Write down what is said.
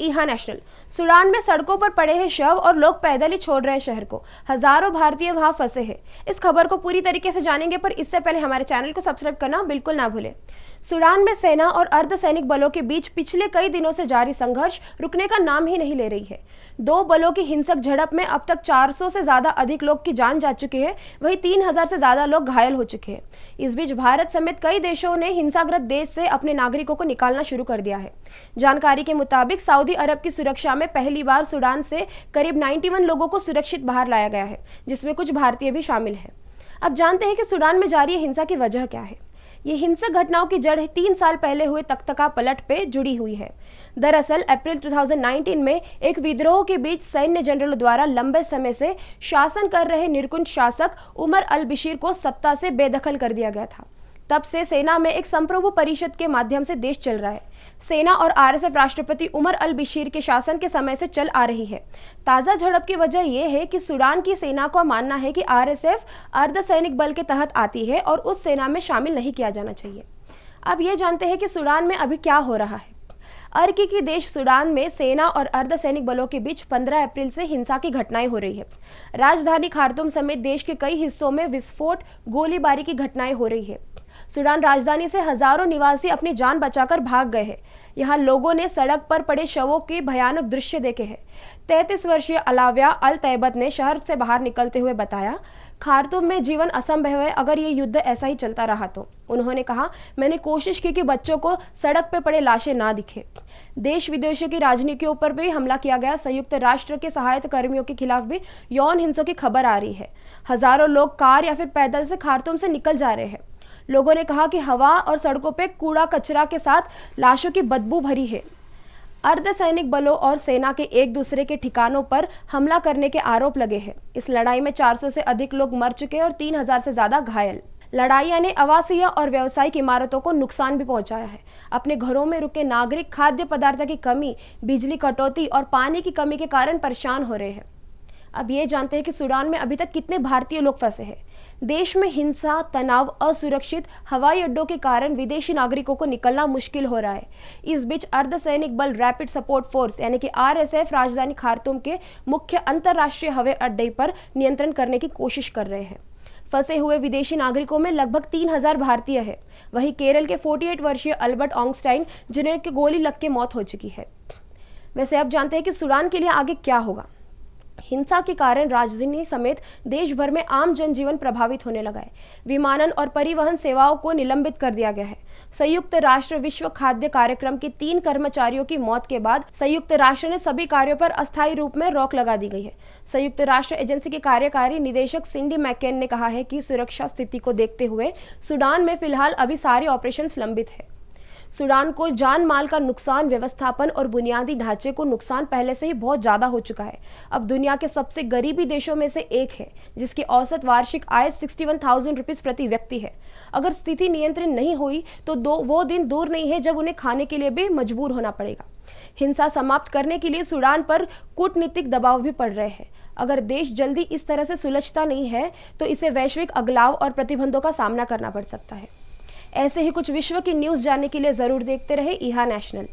ईहा national. Sudan में सड़कों पर पड़े हैं शव और लोग पैदल ही छोड़ रहे हैं शहर को। हजारों भारतीय वहां फंसे हैं। इस खबर को पूरी तरीके से जानेंगे, पर इससे पहले हमारे चैनल को सब्सक्राइब करना बिल्कुल ना भूलें। सूडान में सेना और अर्धसैनिक बलों के बीच पिछले कई दिनों से जारी संघर्ष रुकने का नाम ही नहीं ले रही है। दो बलों की हिंसक झड़प में अब तक 400 से ज्यादा अधिक लोग की जान जा चुकी है, वहीं 3000 से ज्यादा लोग घायल हो चुके हैं। इस बीच भारत समेत कई देशों ने हिंसाग्रस्त देश से अपने नागरिकों को निकालना शुरू कर दिया है। जानकारी के मुताबिक सऊदी अरब की सुरक्षा में पहली बार सूडान से करीब 91 लोगों को सुरक्षित बाहर लाया गया है, जिसमें कुछ भारतीय भी शामिल है। अब जानते हैं कि सूडान में जारी हिंसा की वजह क्या है। ये हिंसक घटनाओं की जड़ 3 साल पहले हुए तख्तका पलट पे जुड़ी हुई है। दरअसल अप्रैल 2019 में एक विद्रोह के बीच सैन्य जनरलों द्वारा लंबे समय से शासन कर रहे निरकुंज शासक उमर अल बशीर को सत्ता से बेदखल कर दिया गया था। तब से सेना में एक संप्रभु परिषद के माध्यम से देश चल रहा है। सेना और आरएसएफ राष्ट्रपति उमर अल बशीर के शासन के समय से चल आ रही है। ताजा झड़प की वजह यह है कि सूडान की सेना का मानना है कि आरएसएफ अर्धसैनिक बल के तहत आती है और उस सेना में शामिल नहीं किया जाना चाहिए। अब ये जानते हैं कि सूडान में अभी क्या हो रहा है। अर्की की देश सूडान में सेना और अर्धसैनिक बलों के बीच 15 अप्रैल से हिंसा की घटनाएं हो रही है। राजधानी खार्तूम समेत देश के कई हिस्सों में विस्फोट, गोलीबारी की घटनाएं हो रही है। सूडान राजधानी से हजारों निवासी अपनी जान बचाकर भाग गए हैं। यहाँ लोगों ने सड़क पर पड़े शवों के भयानक दृश्य देखे हैं। 33 वर्षीय अलाविया अल तैबत ने शहर से बाहर निकलते हुए बताया, खार्तूम में जीवन असंभव है अगर ये युद्ध ऐसा ही चलता रहा तो। उन्होंने कहा, मैंने कोशिश की कि बच्चों को सड़क पे पड़े लाशें ना दिखे। देश विदेशों की राजनीतियों पर भी हमला किया गया। संयुक्त राष्ट्र के सहायता कर्मियों के खिलाफ भी यौन हिंसा की खबर आ रही है। हजारों लोग कार या फिर पैदल से खार्तूम से निकल जा रहे हैं। लोगों ने कहा कि हवा और सड़कों पे कूड़ा कचरा के साथ लाशों की बदबू भरी है। अर्धसैनिक बलों और सेना के एक दूसरे के ठिकानों पर हमला करने के आरोप लगे हैं। इस लड़ाई में 400 से अधिक लोग मर चुके और 3000 से ज्यादा घायल। लड़ाइयां ने आवासीय और व्यावसायिक इमारतों को नुकसान भी पहुंचाया है। अपने घरों में रुके नागरिक खाद्य पदार्थों की कमी, बिजली कटौती और पानी की कमी के कारण परेशान हो रहे हैं। अब ये जानते हैं कि सूडान में अभी तक कितने भारतीय लोग फंसे हैं। देश में हिंसा, तनाव, असुरक्षित हवाई अड्डों के कारण विदेशी नागरिकों को निकलना मुश्किल हो रहा है। इस बीच अर्धसैनिक बल रैपिड सपोर्ट फोर्स यानी कि आरएसएफ राजधानी खार्तूम के मुख्य अंतर्राष्ट्रीय हवाई अड्डे पर नियंत्रण करने की कोशिश कर रहे हैं। फंसे हुए विदेशी नागरिकों में लगभग 3000 भारतीय है। वहीं केरल के 48 वर्षीय अल्बर्ट ऑंगस्टाइन, जिन्हें गोली लग के मौत हो चुकी है। वैसे अब जानते हैं कि सूडान के लिए आगे क्या होगा। हिंसा के कारण राजधानी समेत देश भर में आम जनजीवन प्रभावित होने लगा है। विमानन और परिवहन सेवाओं को निलंबित कर दिया गया है। संयुक्त राष्ट्र विश्व खाद्य कार्यक्रम के 3 कर्मचारियों की मौत के बाद संयुक्त राष्ट्र ने सभी कार्यों पर अस्थायी रूप में रोक लगा दी गई है। संयुक्त राष्ट्र एजेंसी के कार्यकारी निदेशक सिंडी मैकेन ने कहा है कि सुरक्षा स्थिति को देखते हुए सूडान में फिलहाल अभी सारे ऑपरेशन लंबित है। सूडान को जान माल का नुकसान, व्यवस्थापन और बुनियादी ढांचे को नुकसान पहले से ही बहुत ज्यादा हो चुका है। अब दुनिया के सबसे गरीबी देशों में से एक है, जिसकी औसत वार्षिक आय 61,000 रुपीज प्रति व्यक्ति है। अगर स्थिति नियंत्रित नहीं हुई तो वो दिन दूर नहीं है जब उन्हें खाने के लिए भी मजबूर होना पड़ेगा। हिंसा समाप्त करने के लिए सूडान पर कूटनीतिक दबाव भी पड़ रहे हैं। अगर देश जल्दी इस तरह से सुलझता नहीं है तो इसे वैश्विक अगलाव और प्रतिबंधों का सामना करना पड़ सकता है। ऐसे ही कुछ विश्व की न्यूज़ जानने के लिए जरूर देखते रहे ईहा नेशनल।